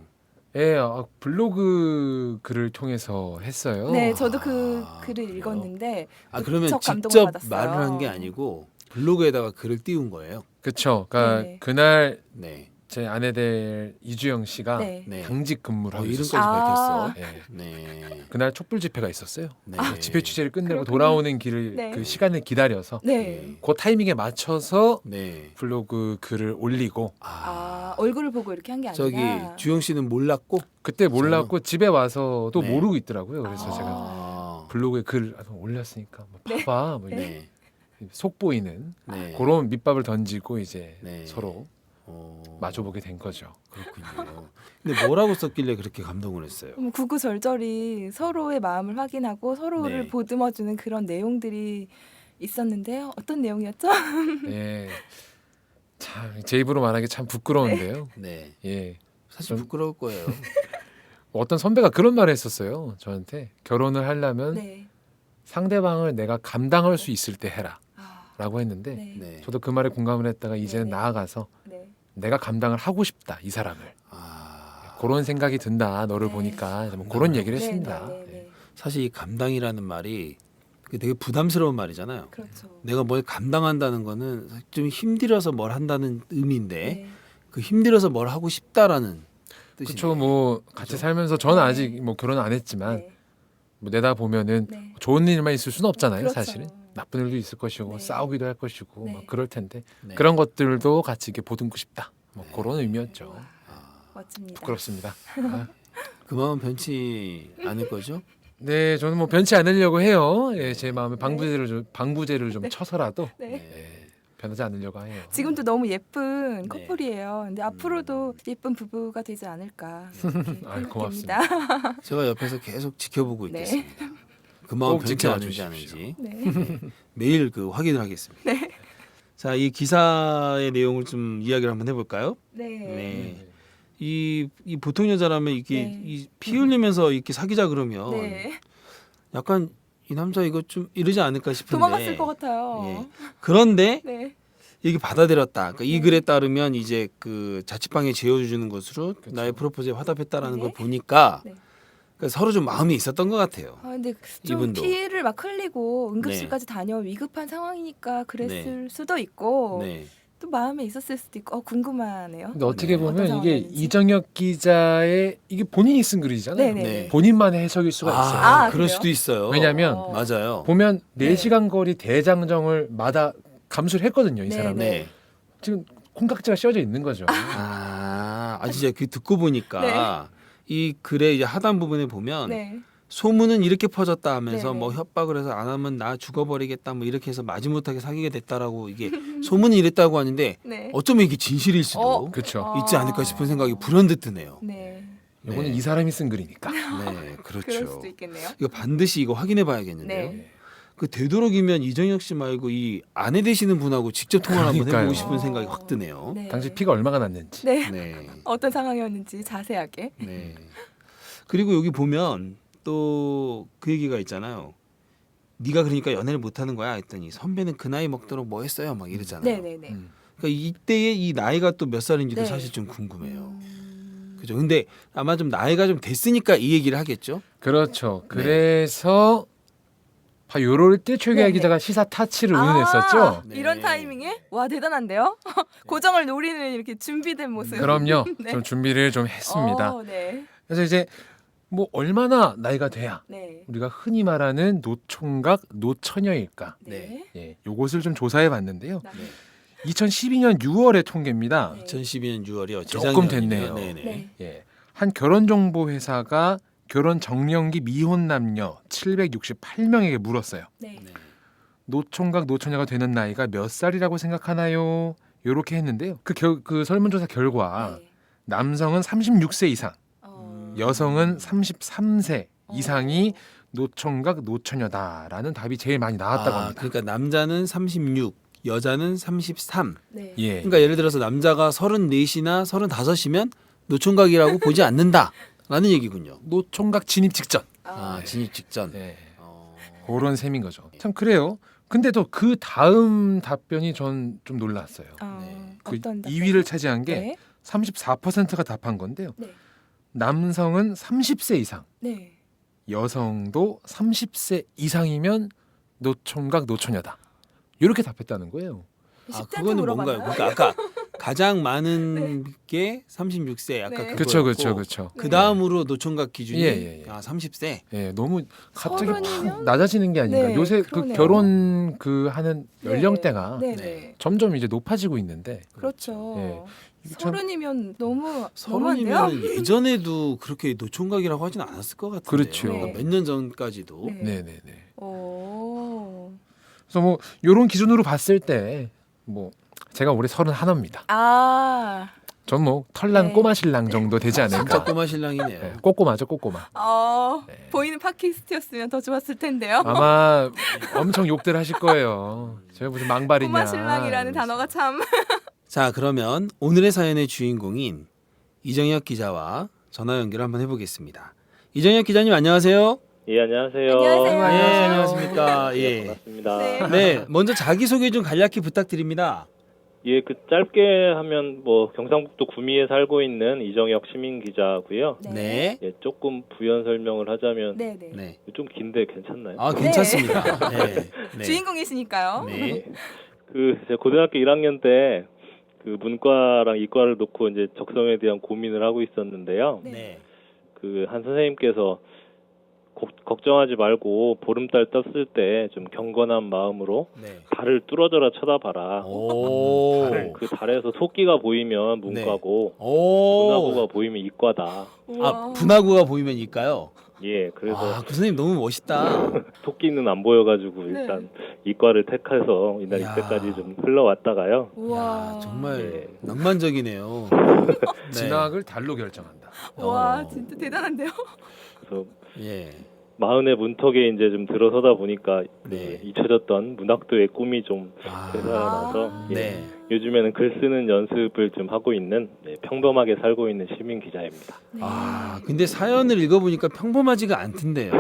예, 블로그 글을 통해서 했어요. 네, 저도 그 아, 글을 그래요? 읽었는데 아, 그러면 무척 감동을 직접 받았어요. 말을 한 게 아니고 블로그에다가 글을 띄운 거예요. 그렇죠. 그러니까 네. 그날 네. 제 아내 될 이주영 씨가 네. 네. 당직 근무를 하고 이름까지 있었어요. 아. 밝혔어. 예. 네. 그날 촛불 집회가 있었어요. 네. 집회 취재를 끝내고 그렇군요. 돌아오는 길을 네. 그 시간을 기다려서 네. 그 타이밍에 맞춰서 네. 블로그 글을 올리고 아, 얼굴을 보고 이렇게 한 게 저기 아니라 주영 씨는 몰랐고 그때 몰랐고 집에 와서도 네. 모르고 있더라고요. 그래서 아. 제가 아. 블로그에 글 올렸으니까 뭐 네. 봐봐 뭐 네. 속 보이는 네. 그런 밑밥을 던지고 이제 네. 서로 마주보게 된 거죠. 그렇군요. 근데 뭐라고 썼길래 그렇게 감동을 했어요? 구구절절히 서로의 마음을 확인하고 서로를 네. 보듬어주는 그런 내용들이 있었는데요. 어떤 내용이었죠? 예. 참 제 입으로 말하기 참 부끄러운데요. 네. 예. 사실 좀- 부끄러울 거예요. 어떤 선배가 그런 말을 했었어요. 저한테 결혼을 하려면 네. 상대방을 내가 감당할 수 있을 때 해라 아, 라고 했는데 네. 네. 저도 그 말에 공감을 했다가 이제는 네. 나아가서 네. 내가 감당을 하고 싶다 이 사람을 아. 그런 생각이 든다 너를 네. 보니까 뭐 그런 얘기를 네, 했습니다. 네, 네, 네. 사실 이 감당이라는 말이 되게 부담스러운 말이잖아요. 그렇죠. 내가 뭘 감당한다는 거는 좀 힘들어서 뭘 한다는 의미인데 네. 그 힘들어서 뭘 하고 싶다라는 뜻이네. 그렇죠. 뭐 같이 살면서 저는 네. 아직 뭐 결혼 안 했지만 네. 뭐 내다 보면은 네. 좋은 일만 있을 수는 없잖아요. 그렇죠. 사실은 나쁜 일도 있을 것이고 네. 싸우기도 할 것이고 네. 막 그럴 텐데 네. 그런 것들도 같이 이렇게 보듬고 싶다. 뭐 네. 그런 의미였죠. 멋집니다. 부끄럽습니다. 아. 그 마음 변치 않을 거죠? 네, 저는 뭐 변치 않으려고 해요. 예, 제 마음에 방부제를 좀 네. 쳐서라도 네. 예, 변하지 않으려고 해요. 지금도 너무 예쁜 네. 커플이에요. 근데 앞으로도 예쁜 부부가 되지 않을까 이렇게 아이, 생각됩니다. 제가 옆에서 계속 지켜보고 네. 있겠습니다. 그 마음 꼭 변치 지켜봐 않은지 주십시오. 않은지 네. 매일 그 확인을 하겠습니다. 자, 이 기사의 내용을 좀 이야기를 한번 해볼까요? 네. 네. 이 보통 여자라면 이게 네. 이 피 흘리면서 이렇게 사귀자 그러면 네. 약간 이 남자 이거 좀 이러지 않을까 싶은데 도망갔을 것 같아요. 예. 그런데 네. 이게 받아들였다. 그러니까 이 글에 따르면 이제 그 자취방에 재워주는 것으로 나의 프로포즈에 화답했다라는 네. 걸 보니까 네. 그러니까 서로 좀 마음이 있었던 것 같아요. 아 근데 좀 이분도. 피를 막 흘리고 응급실까지 다녀 위급한 상황이니까 그랬을 수도 있고 네. 또 마음에 있었을 수도 있고 궁금하네요. 근데 어떻게 네. 보면 어떤 이게 상황이었는지. 이정혁 기자의 이게 본인이 쓴 글이잖아요. 네네. 네. 본인만의 해석일 수가 있어요. 아, 그럴 그래요? 수도 있어요. 왜냐하면 어. 맞아요. 보면 네. 4시간 거리 대장정을 마다 감수를 했거든요. 이 네, 사람은. 네. 지금 콩깍지가 씌워져 있는 거죠. 진짜 그 듣고 보니까 이 글의 이제 하단 부분에 보면 네. 소문은 이렇게 퍼졌다 하면서 네네. 뭐 협박을 해서 안 하면 나 죽어버리겠다 뭐 이렇게 해서 마지못하게 사귀게 됐다라고 이게 소문이 이랬다고 하는데 네. 어쩌면 이게 진실일 수도 그렇죠. 있지 않을까 싶은 생각이 불현듯 드네요. 네. 요거는 네. 이 사람이 쓴 글이니까. 네, 그럴 그렇죠. 수도 있겠네요. 이거 반드시 이거 확인해 봐야겠는데요. 네. 그 되도록이면 이정혁 씨 말고 이 아내 되시는 분하고 직접 통화를 한번 그러니까요. 해보고 싶은 생각이 확 드네요. 네. 당시 피가 얼마나 났는지. 네. 네. 어떤 상황이었는지 자세하게. 네. 그리고 여기 보면 또 그 얘기가 있잖아요. 네가 그러니까 연애를 못 하는 거야 했더니 선배는 그 나이 먹도록 뭐 했어요 막 이러잖아요. 네네네. 음. 그러니까 이때의 이 나이가 또 몇 살인지도 네. 사실 좀 궁금해요. 그죠? 근데 아마 좀 나이가 좀 됐으니까 이 얘기를 하겠죠. 그렇죠. 그래서 요럴 때 최규하 네네. 기자가 시사 타치를 운운했었죠. 네. 이런 타이밍에 와 대단한데요. 고정을 노리는 이렇게 준비된 모습. 그럼요. 네. 좀 준비를 좀 했습니다. 네. 그래서 이제 뭐 얼마나 나이가 돼야 네. 우리가 흔히 말하는 노총각 노처녀일까? 네. 예, 요것을 좀 조사해 봤는데요. 네. 2012년 6월의 통계입니다. 네. 2012년 6월이요. 조금 됐네요. 네네. 네. 예. 한 결혼 정보 회사가 결혼 정년기 미혼 남녀 768명에게 물었어요. 네. 네. 노총각 노처녀가 되는 나이가 몇 살이라고 생각하나요? 요렇게 했는데요. 그 설문조사 결과 네. 남성은 36세 이상, 어. 여성은 33세 어. 이상이 노총각 노처녀다라는 답이 제일 많이 나왔다고 합니다. 그러니까 남자는 36, 여자는 33. 네. 예. 그러니까 예를 들어서 남자가 34이나 35이면 노총각이라고 보지 않는다라는 얘기군요. 노총각 진입 직전. 진입 직전. 네. 어. 그런 셈인 거죠. 참 그래요. 근데 또 그 다음 답변이 전 좀 놀랐어요. 네. 그 어떤 2위를 차지한 게 네. 34%가 답한 건데요. 네. 남성은 30세 이상, 네. 여성도 30세 이상이면 노총각 노처녀다. 이렇게 답했다는 거예요. 그거는 뭔가요? 그러니까 아까 가장 많은 게 36세. 아까 네. 그렇죠, 그거였고 그렇죠. 그 다음으로 노총각 기준이 예. 30세. 예, 너무 갑자기 서른이면? 확 낮아지는 게 아닌가. 네, 요새 그러네요. 그 결혼 그 하는 네. 연령대가 네. 네. 네. 점점 이제 높아지고 있는데 그렇죠. 예. 이게 참- 서른이면 너무한데요? 서른이면 예전에도 그렇게 노총각이라고 하진 않았을 것 같은데. 그렇죠. 몇 년 전까지도. 네. 네, 네, 네. 오. 그래서 뭐 요런 기준으로 봤을 때 뭐 제가 올해 31입니다. 전 뭐 털난 네. 꼬마 신랑 정도 되지 진짜 않을까. 꼬마 신랑이네요. 네, 꼬꼬마죠, 꼬꼬마. 네. 보이는 팟캐스트였으면 더 좋았을 텐데요. 아마 엄청 욕들 하실 거예요. 제가 무슨 망발이냐. 꼬마 신랑이라는 단어가 참. 자, 그러면 오늘의 사연의 주인공인 이정혁 기자와 전화 연결 한번 해보겠습니다. 이정혁 기자님 안녕하세요. 예, 안녕하세요. 안녕하세요. 예, 안녕하십니까. 예, 예. 반갑습니다. 네. 네, 먼저 자기 소개 좀 간략히 부탁드립니다. 예, 그 짧게 하면 뭐 경상북도 구미에 살고 있는 이정혁 시민 기자고요. 네. 예, 조금 부연 설명을 하자면 네, 네. 네. 좀 긴데 괜찮나요? 아, 괜찮습니다. 네. 네. 주인공이시니까요. 네. 그 제가 고등학교 1학년 때 그 문과랑 이과를 놓고 이제 적성에 대한 고민을 하고 있었는데요. 네. 그 한 선생님께서 걱정하지 말고 보름달 떴을 때 좀 경건한 마음으로 네. 달을 뚫어져라 쳐다봐라. 오. 그 달에서 토끼가 보이면 문과고 오. 분화구가 보이면 이과다. 아, 분화구가 보이면 이까요? 예, 그래서 아, 그 선생님 너무 멋있다. 토끼는 안 보여가지고 네. 일단 이과를 택해서 이야. 이때까지 좀 흘러왔다가요. 우와. 야, 정말 예. 낭만적이네요. 네. 진학을 달로 결정한다. 와, 어. 진짜 대단한데요. 그래서 예. 마흔의 문턱에 이제 좀 들어서다 보니까 네. 잊혀졌던 문학도의 꿈이 좀 아. 되살아나서 예, 네. 요즘에는 글 쓰는 연습을 좀 하고 있는 평범하게 살고 있는 시민 기자입니다. 아, 근데 사연을 읽어보니까 평범하지가 않던데요.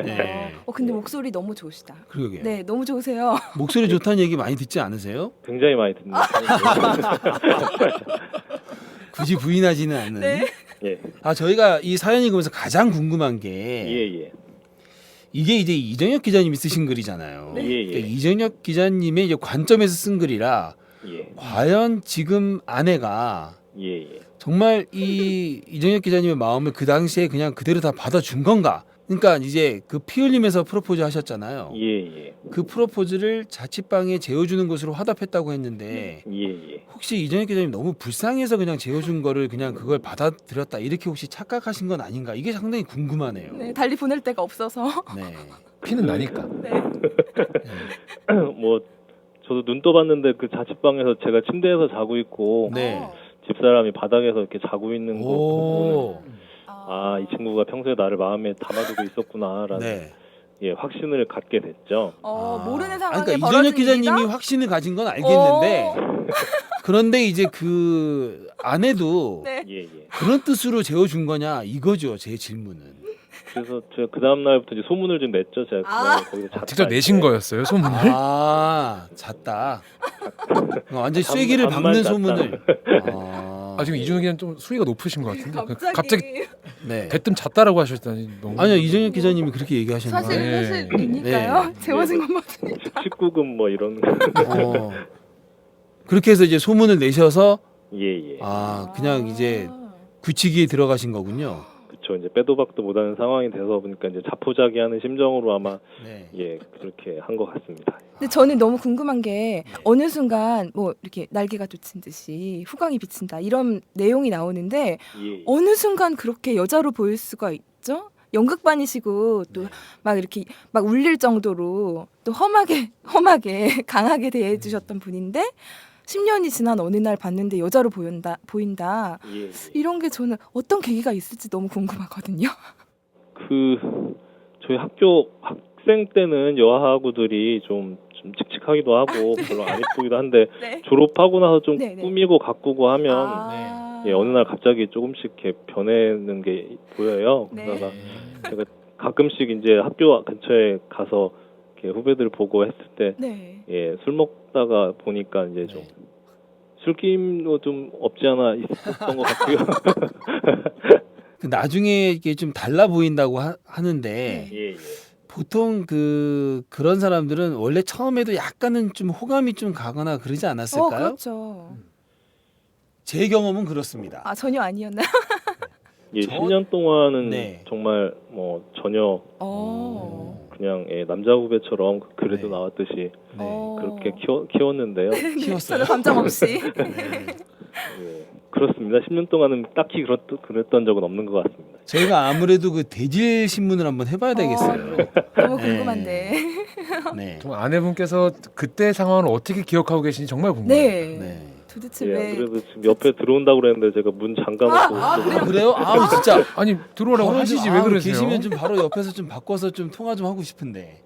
네. 근데 목소리 너무 좋으시다. 그러게요. 네, 너무 좋으세요. 목소리 좋다는 얘기 많이 듣지 않으세요? 굉장히 많이 듣는 편이에요. 굳이 부인하지는 않는. 네. 예, 아, 저희가 이 사연 읽으면서 가장 궁금한 게 예. 이게 이제 이정혁 기자님이 쓰신 글이잖아요. 예, 예. 그러니까 이정혁 기자님의 이제 관점에서 쓴 글이라 예, 과연 지금 아내가 예. 정말 이 이정혁 기자님의 마음을 그 당시에 그냥 그대로 다 받아준 건가? 그러니까 이제 그 피 흘리면서 프로포즈 하셨잖아요. 예. 그 프로포즈를 자취방에 재워주는 것으로 화답했다고 했는데 예. 혹시 이정혁 기자님 너무 불쌍해서 그냥 재워준 거를 그냥 그걸 받아들였다 이렇게 혹시 착각하신 건 아닌가? 이게 상당히 궁금하네요. 네, 달리 보낼 데가 없어서. 네. 피는 나니까. 네. 뭐 저도 눈 떠봤는데 그 자취방에서 제가 침대에서 자고 있고 네. 집사람이 바닥에서 이렇게 자고 있는 거 보고는 오. 이 친구가 평소에 나를 마음에 담아두고 있었구나라는 네. 예, 확신을 갖게 됐죠. 모르는 아, 상황에 그러니까 벌어진 이정혁 기자님이 일이다? 확신을 가진 건 알겠는데 그런데 이제 그 아내도 네. 예. 그런 뜻으로 재워준 거냐 이거죠 제 질문은. 그래서 제가 그 다음 날부터 이제 소문을 좀 냈죠. 제가 거기서 잤다 직접 할 내신 때. 거였어요, 소문을? 아 잤다. 완전 잠- 쐐기를 잠만 박는 잤다. 소문을. 지금 이준혁 기자는 좀 수위가 높으신 것 같은데. 갑자기 네. 대뜸 잤다라고 하셨다니 너무. 아니요 이정혁 기자님이 그렇게 얘기하셨나요? 네. 사실이니까요. 네. 재워진 것 맞으니까. 19금 뭐 이런 거. 그렇게 해서 이제 소문을 내셔서 예. 그냥 이제 굳히기에 들어가신 거군요. 그렇죠. 이제 빼도 박도 못하는 상황이 돼서 보니까 이제 자포자기하는 심정으로 아마 네. 예 그렇게 한 것 같습니다. 근데 저는 너무 궁금한 게 어느 순간 뭐 이렇게 날개가 돋친 듯이 후광이 비친다 이런 내용이 나오는데 예. 어느 순간 그렇게 여자로 보일 수가 있죠? 연극반이시고 또 막 이렇게 막 울릴 정도로 또 험하게 강하게 대해주셨던 분인데 10년이 지난 어느 날 봤는데 여자로 보인다. 예. 이런 게 저는 어떤 계기가 있을지 너무 궁금하거든요. 그 저희 학교 학생 때는 여하구들이 좀 묵직하기도 하고 별로 안 이쁘기도 한데 네. 졸업하고 나서 좀 네네. 꾸미고 가꾸고 하면 아. 예, 어느 날 갑자기 조금씩 이렇게 변해는 게 보여요. 네. 그러다가 제가 가끔씩 이제 학교 근처에 가서 이렇게 후배들 보고 했을 때 네. 예, 술 먹다가 보니까 이제 좀 술김도 좀 없지 않아 있었던 것 같고요. 그 나중에 이게 좀 달라 보인다고 하는데 네. 예, 예. 보통 그런 사람들은 원래 처음에도 약간은 좀 호감이 좀 가거나 그러지 않았을까요? 그렇죠. 제 경험은 그렇습니다. 아 전혀 아니었나요? 예, 10년 동안은 네. 정말 뭐 전혀 그냥 예, 남자 후배처럼 그래도 네. 나왔듯이 네. 그렇게 키웠는데요. 키웠어요. 저도 감정 없이. 예, 그렇습니다. 10년 동안은 딱히 그랬던 적은 없는 것 같습니다. 저희가 아무래도 그 대질 신문을 한번 해봐야 되겠어요. 너무 네. 궁금한데. 네. 정말 아내분께서 그때 상황을 어떻게 기억하고 계신지 정말 궁금해요. 네. 네. 도대체 예, 왜? 그래도 지금 옆에 들어온다고 그랬는데 제가 문 잠가놓고 아, 그래요? 아우 진짜. 아니 들어오라고 바로 하시지 좀, 왜 아우, 그러세요? 계시면 좀 바로 옆에서 좀 바꿔서 좀 통화 좀 하고 싶은데.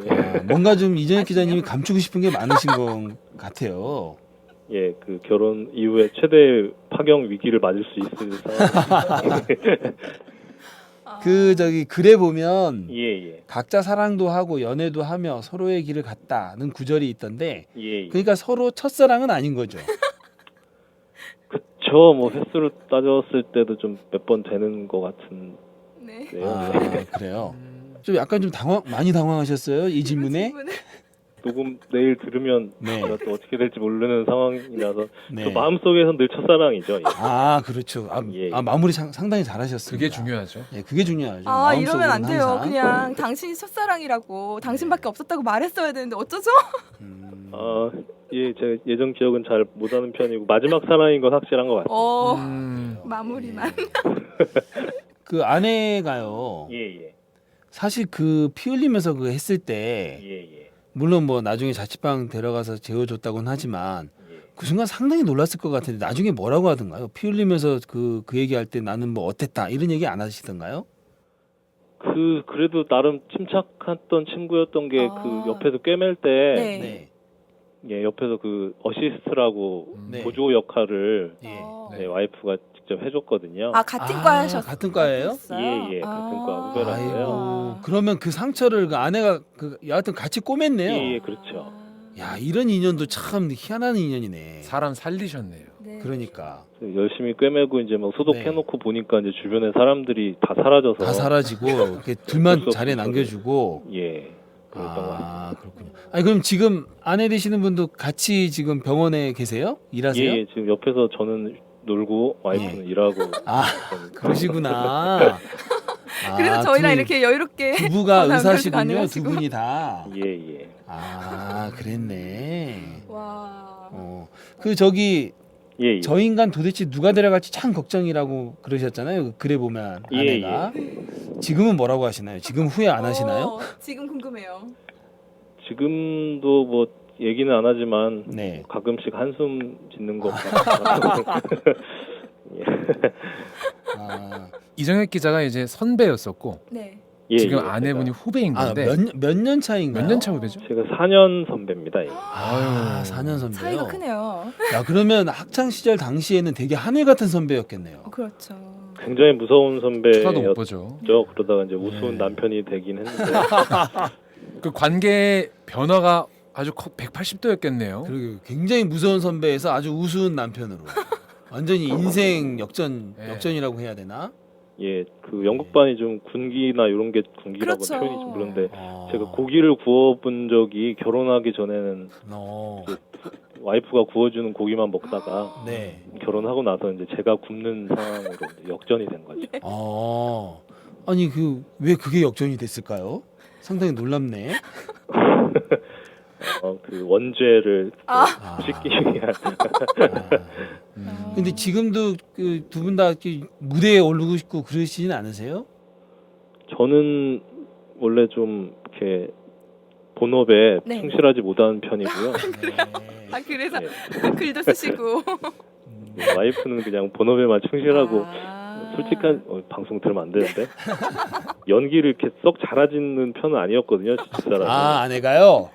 예, 뭔가 좀 이정혁 기자님이 감추고 싶은 게 많으신 것 같아요. 예, 그 결혼 이후에 최대 파경 위기를 맞을 수 있을 상황. 그 저기 글에 보면 예, 예, 각자 사랑도 하고 연애도 하며 서로의 길을 갔다는 구절이 있던데 예, 예. 그러니까 서로 첫사랑은 아닌 거죠. 그쵸, 뭐 횟수를 따졌을 때도 좀 몇 번 되는 것 같은. 네. 네요. 아, 그래요. 좀 약간 좀 많이 당황하셨어요 이 질문에. 녹음 내일 들으면 네. 제가 또 어떻게 될지 모르는 상황이라서 네. 또 마음속에선 늘 첫사랑이죠. 예. 아 그렇죠. 예, 예. 마무리 상당히 잘하셨습니다. 그게 중요하죠. 예, 그게 중요하죠. 아 이러면 안 마음속으로는 돼요. 항상. 그냥 당신이 첫사랑이라고 당신밖에 없었다고 말했어야 되는데 어쩌죠? 아, 예, 제가 예전 기억은 잘 못하는 편이고 마지막 사랑인 건 확실한 것 같아요. 마무리만. 그 아내가요. 예, 예, 사실 그 피 흘리면서 그 했을 때 예, 예. 물론 뭐 나중에 자취방 데려가서 재워줬다고는 하지만 그 순간 상당히 놀랐을 것 같은데 나중에 뭐라고 하던가요? 피 흘리면서 그 얘기할 때 나는 뭐 어땠다 이런 얘기 안 하시던가요? 그래도 나름 침착했던 친구였던 게 그 옆에서 꿰맬 때 네. 네. 예, 옆에서 그 어시스트라고 네. 보조 역할을 예. 네, 와이프가 직접 해줬거든요. 아 같은 과셨어요? 같은 과예요? 예, 예, 같은 과 후배라서요. 아이고. 그러면 그 상처를 그 아내가 그 여하튼 같이 꼬맸네요. 예, 예, 그렇죠. 야 이런 인연도 참 희한한 인연이네. 사람 살리셨네요. 네. 그러니까 열심히 꿰매고 이제 막 소독해놓고 네. 보니까 이제 주변에 사람들이 다 사라져서 다 사라지고 이렇게 둘만 어쩔 수 자리에 없이 남겨주고. 예, 그랬던 것 같습니다. 아 그렇군요. 아니 그럼 지금 아내 되시는 분도 같이 지금 병원에 계세요? 일하세요? 예, 예, 지금 옆에서 저는 놀고 와이프는 일하고. 아 그러시구나. 그래서 저희랑 이렇게 여유롭게 부부가 전화 연결도 의사시군요. 두 가능하시고. 분이 다. 예, 예. 아 그랬네. 와. 그 저기 예, 예. 저 인간 도대체 누가 데려갈지 참 걱정이라고 그러셨잖아요. 글에 보면 예, 아내가. 지금은 뭐라고 하시나요? 지금 후회 안 하시나요? 지금 궁금해요. 지금도 뭐 얘기는 안 하지만 네. 가끔씩 한숨 짓는 것 같아요. 예. 아, 이정혁 기자가 이제 선배였었고 네. 예, 지금 예, 아내분이 후배인 아 건데 몇 년 차인가요? 몇 년 차 후배죠? 제가 4년 선배입니다. 예. 아, 4년 선배요. 차이가 크네요. 야, 그러면 학창 시절 당시에는 되게 하늘 같은 선배였겠네요. 그렇죠. 굉장히 무서운 쳐다도 못 선배였죠. 보죠. 그러다가 이제 우스운 네. 남편이 되긴 했는데 그 관계 변화가 아주 180도였겠네요. 그리고 굉장히 무서운 선배에서 아주 우스운 남편으로 완전히 인생 네. 역전이라고 해야 되나? 예, 그 연극반이 좀 군기나 이런 게 군기라고 그렇죠. 표현이 좀 그런데 아. 제가 고기를 구워본 적이 결혼하기 전에는 어. 와이프가 구워주는 고기만 먹다가 네. 결혼하고 나서 이제 제가 굽는 상황으로 이제 역전이 된 거죠. 아니 왜 그게 역전이 됐을까요? 상당히 놀랍네. 그 원죄를 아. 씻기 위한. 근데 지금도 그 두 분 다 무대에 오르고 싶고 그러시진 않으세요? 저는 원래 좀 이렇게 본업에 네. 충실하지 못하는 편이고요. 네. 아 그래서 예. 글도 쓰시고. 와이프는 그냥 본업에만 충실하고 아. 솔직한 방송 들으면 안 되는데 연기를 이렇게 썩 잘하지는 편은 아니었거든요. 집사람이. 아 아내가요?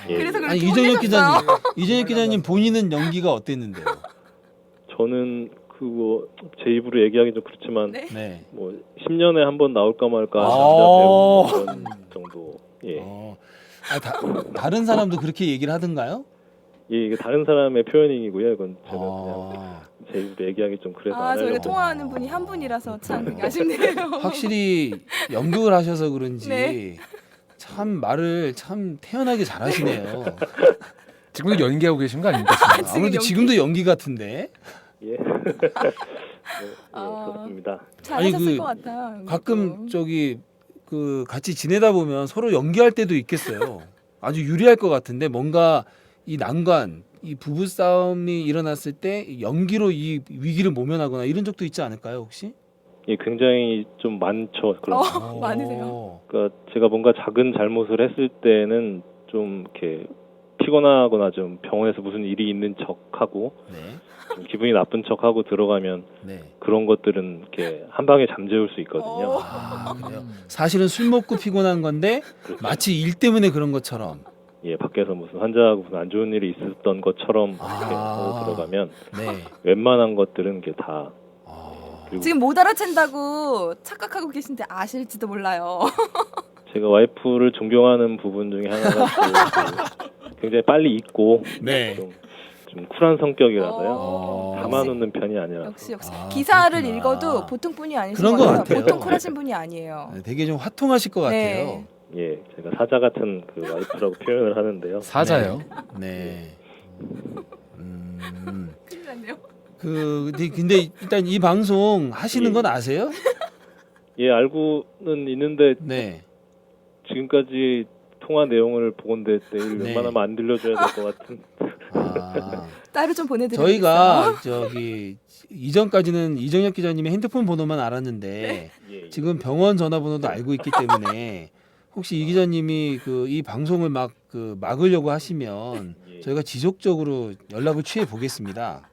예. 그래서 그렇게 아니 이정혁 혼내셨어요. 기자님, 이정혁 기자님 본인은 연기가 어땠는데요? 저는 그거 제 입으로 얘기하기 좀 그렇지만 네. 네. 뭐 10년에 한 번 나올까 말까 아. 남자 배우 그런 정도. 예. 다른 사람도 그렇게 얘기를 하던가요? 예, 이게 다른 사람의 표현이고요. 이건 제가 그냥 아, 제 입으로 얘기하기 좀 그래서 안 저희가 하려고. 통화하는 분이 한 분이라서 참 그게 아쉽네요. 확실히 연극을 하셔서 그런지 네. 참 말을 참 태연하게 잘하시네요. 지금도 연기하고 계신 거 아닙니까? 지금? 지금 아무래도 연기. 지금도 연기 같은데 예. 아. 그렇습니다. 잘하셨을 아니, 그 것 같아. 가끔 저기 그 같이 지내다 보면 서로 연기할 때도 있겠어요. 아주 유리할 것 같은데 뭔가 이 난관, 이 부부 싸움이 일어났을 때 연기로 이 위기를 모면하거나 이런 적도 있지 않을까요, 혹시? 예, 굉장히 좀 많죠. 그런. 많으세요? 그러니까 제가 뭔가 작은 잘못을 했을 때는 좀 이렇게 피곤하거나 좀 병원에서 무슨 일이 있는 척하고 네, 좀 기분이 나쁜 척하고 들어가면 네. 그런 것들은 이렇게 한 방에 잠재울 수 있거든요. 아, 그래요. 사실은 술 먹고 피곤한 건데 마치 일 때문에 그런 것처럼. 예, 밖에서 무슨 환자하고 무슨 안 좋은 일이 있었던 것처럼 이렇게 아. 하고 들어가면 네. 웬만한 것들은 이게 다 아, 그리고 지금 못 알아챈다고 착각하고 계신데 아실지도 몰라요. 제가 와이프를 존경하는 부분 중에 하나가 그 굉장히 빨리 잊고 네. 좀 쿨한 성격이라서요. 어. 담아놓는 편이 아니라서. 역시 아, 기사를 그렇구나. 읽어도 보통 분이 아니신 그런 것 것 같아요. 같아요. 보통 쿨하신 분이 아니에요. 되게 좀 화통하실 것 네. 같아요. 예, 제가 사자 같은 그 와이프라고 표현을 하는데요. 사자요. 네. 큰일 났네요. 근데 일단 이 방송 하시는 예. 건 아세요? 예, 알고는 있는데 네. 지금까지 통화 내용을 보건대 내일 네. 웬만하면 안 들려줘야 될 것 같은. 아, 따로 좀 보내드리겠어요. 저희가 저기 이전까지는 이정혁 기자님의 핸드폰 번호만 알았는데 예, 지금 병원 전화번호도 알고 있기 때문에 혹시 이 기자님이 그 이 방송을 막으려고 하시면 예. 저희가 지속적으로 연락을 취해 보겠습니다.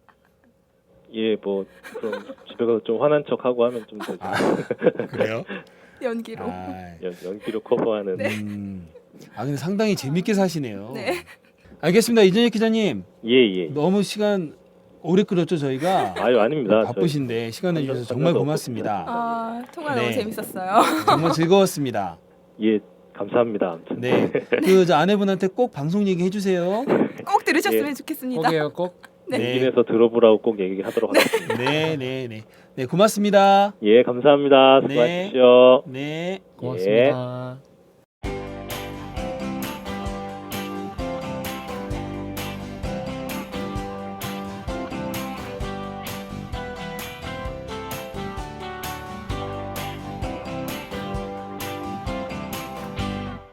예, 뭐 그럼 집에 가서 좀 화난 척하고 하면 좀 되죠. 그래요? 연기로. 연기로 커버하는. 근데 상당히 재밌게 사시네요. 네. 알겠습니다. 이정혁 기자님. 예. 너무 시간 오래 끌었죠, 저희가. 아유, 아닙니다. 바쁘신데 시간 내주셔서 정말 고맙습니다. 통화 네. 너무 재밌었어요. 정말 즐거웠습니다. 예, 감사합니다. 아무튼. 네. 저 아내분한테 꼭 방송 얘기 해주세요. 꼭 들으셨으면 예. 좋겠습니다. 꼭이에요, 꼭. 네. 용기 내서 들어보라고 꼭 얘기하도록 하겠습니다. 네, 고맙습니다. 예, 감사합니다. 네. 수고하십시오. 네. 고맙습니다.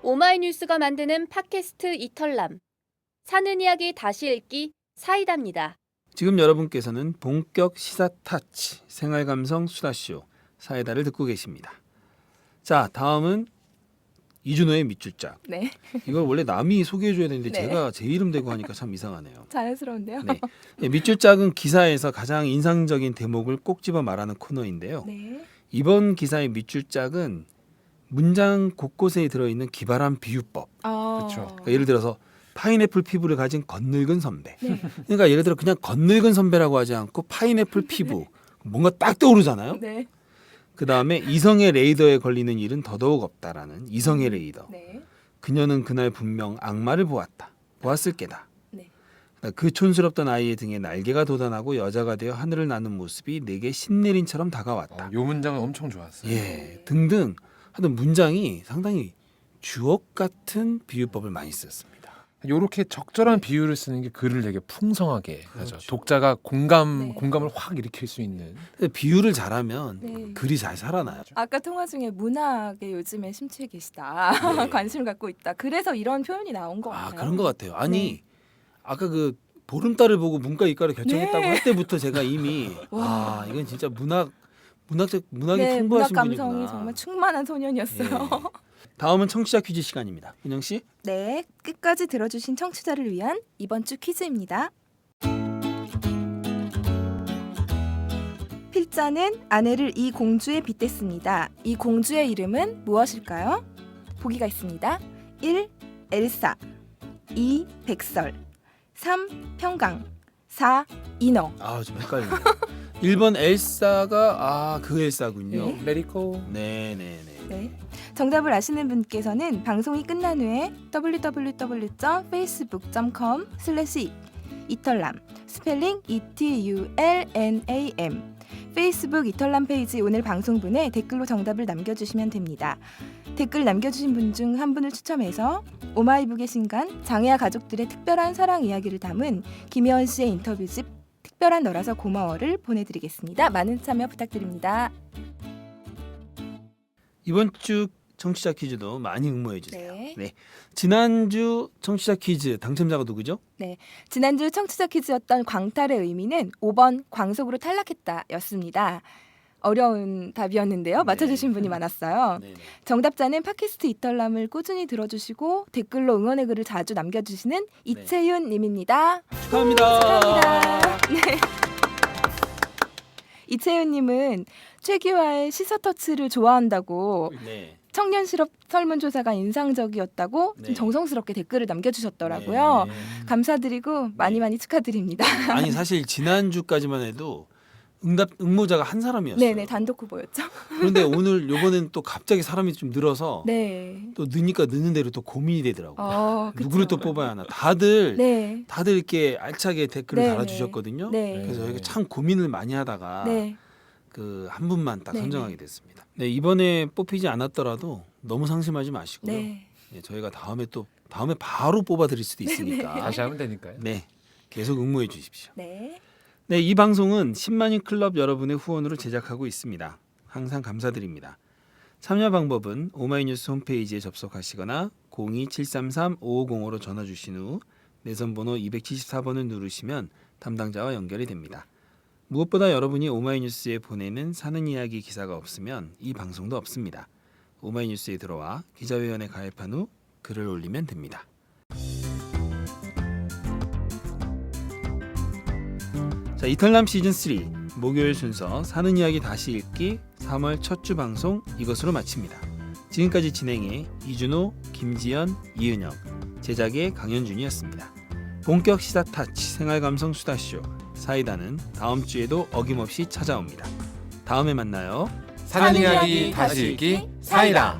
오마이뉴스가 만드는 팟캐스트 이털남. 사는 이야기 다시 읽기 사이다입니다. 지금 여러분께서는 본격 시사 타치 생활 감성 수다쇼 사이다를 듣고 계십니다. 자, 다음은 이준호의 밑줄짝. 네. 이걸 원래 남이 소개해줘야 되는데 네. 제가 제 이름 대고 하니까 참 이상하네요. 자연스러운데요. 네. 밑줄짝은 기사에서 가장 인상적인 대목을 꼭 집어 말하는 코너인데요. 네. 이번 기사의 밑줄짝은 문장 곳곳에 들어있는 기발한 비유법. 그렇죠. 그러니까 예를 들어서 파인애플 피부를 가진 겉늙은 선배. 네. 그러니까 예를 들어 그냥 겉늙은 선배라고 하지 않고 파인애플 피부. 뭔가 딱 떠오르잖아요. 네. 그 다음에 이성의 레이더에 걸리는 일은 더더욱 없다라는 이성의 레이더. 네. 그녀는 그날 분명 악마를 보았을 게다. 네. 그 촌스럽던 아이의 등에 날개가 돋아나고 여자가 되어 하늘을 나는 모습이 내게 신내린처럼 다가왔다. 요 문장은 엄청 좋았어요. 예, 등등 하여튼 문장이 상당히 주옥 같은 비유법을 많이 썼습니다. 요렇게 적절한 비유를 쓰는 게 글을 되게 풍성하게 하죠. 그렇죠. 독자가 네. 공감을 확 일으킬 수 있는. 근데 비유를 잘하면 네. 글이 잘 살아나요. 아까 통화 중에 문학에 요즘에 심취해 계시다. 네. 관심을 갖고 있다. 그래서 이런 표현이 나온 것 같아요. 그런 것 같아요. 아니 네. 아까 그 보름달을 보고 문과 이과를 결정했다고 네. 할 때부터 제가 이미 와. 이건 진짜 문학이 네, 문학 풍부하신 감성이 분이구나. 정말 충만한 소년이었어요. 예. 다음은 청취자 퀴즈 시간입니다. 은영 씨. 네, 끝까지 들어주신 청취자를 위한 이번 주 퀴즈입니다. 필자는 아내를 이 공주에 빗댔습니다. 이 공주의 이름은 무엇일까요? 보기가 있습니다. 1. 엘사, 2. 백설 3. 평강 4. 인어. 좀 헷갈리네. 1번 엘사가 그 엘사군요. 네. 메리코. 네네네. 네. 정답을 아시는 분께서는 방송이 끝난 후에 www.facebook.com/이털남 스펠링 ETULNAM 페이스북 이털남 페이지 오늘 방송분에 댓글로 정답을 남겨주시면 됩니다. 댓글 남겨주신 분 중 한 분을 추첨해서 오마이북의 신간 장애아 가족들의 특별한 사랑 이야기를 담은 김혜원 씨의 인터뷰집 특별한 너라서 고마워를 보내드리겠습니다. 많은 참여 부탁드립니다. 이번 주 청취자 퀴즈도 많이 응모해 주세요. 네. 지난주 청취자 퀴즈 당첨자가 누구죠? 지난주 청취자 퀴즈였던 광탈의 의미는 5번 광속으로 탈락했다 였습니다. 어려운 답이었는데요. 맞춰주신 분이 많았어요. 네네. 정답자는 팟캐스트 이털남을 꾸준히 들어주시고 댓글로 응원의 글을 자주 남겨주시는 이채윤 님입니다. 축하합니다. 축하합니다. 네. 이채윤 님은 최기화의 시서터치를 좋아한다고 네. 청년 실업 설문조사가 인상적이었다고 네. 좀 정성스럽게 댓글을 남겨주셨더라고요. 네. 감사드리고 많이 축하드립니다. 아니 사실 지난주까지만 해도 응모자가 한 사람이었어요. 네네 단독 후보였죠. 그런데 오늘 요번엔 또 갑자기 사람이 좀 늘어서 네. 또 느니까 느는 대로 또 고민이 되더라고요. 그쵸. 누구를 또 뽑아야 하나. 다들 네. 이렇게 알차게 댓글을 네, 달아주셨거든요. 네. 그래서 저희가 참 고민을 많이 하다가 네. 그 한 분만 딱 네, 선정하게 됐습니다. 네, 이번에 뽑히지 않았더라도 너무 상심하지 마시고요. 네. 네, 저희가 다음에 바로 뽑아드릴 수도 있으니까 다시 하면 되니까요. 네, 계속 응모해 주십시오. 네. 네, 이 방송은 10만인 클럽 여러분의 후원으로 제작하고 있습니다. 항상 감사드립니다. 참여 방법은 오마이뉴스 홈페이지에 접속하시거나 02-733-5505로 전화 주신 후 내선 번호 274번을 누르시면 담당자와 연결이 됩니다. 무엇보다 여러분이 오마이뉴스에 보내는 사는 이야기 기사가 없으면 이 방송도 없습니다. 오마이뉴스에 들어와 기자회원에 가입한 후 글을 올리면 됩니다. 자, 이털남 시즌3 목요일 순서 사는 이야기 다시 읽기 3월 첫 주 방송 이것으로 마칩니다. 지금까지 진행해 이준호, 김지연, 이은영, 제작의 강현준이었습니다. 본격 시사 타치 생활감성 수다쇼 사이다는 다음 주에도 어김없이 찾아옵니다. 다음에 만나요. 사는 이야기 다시 읽기 사이다.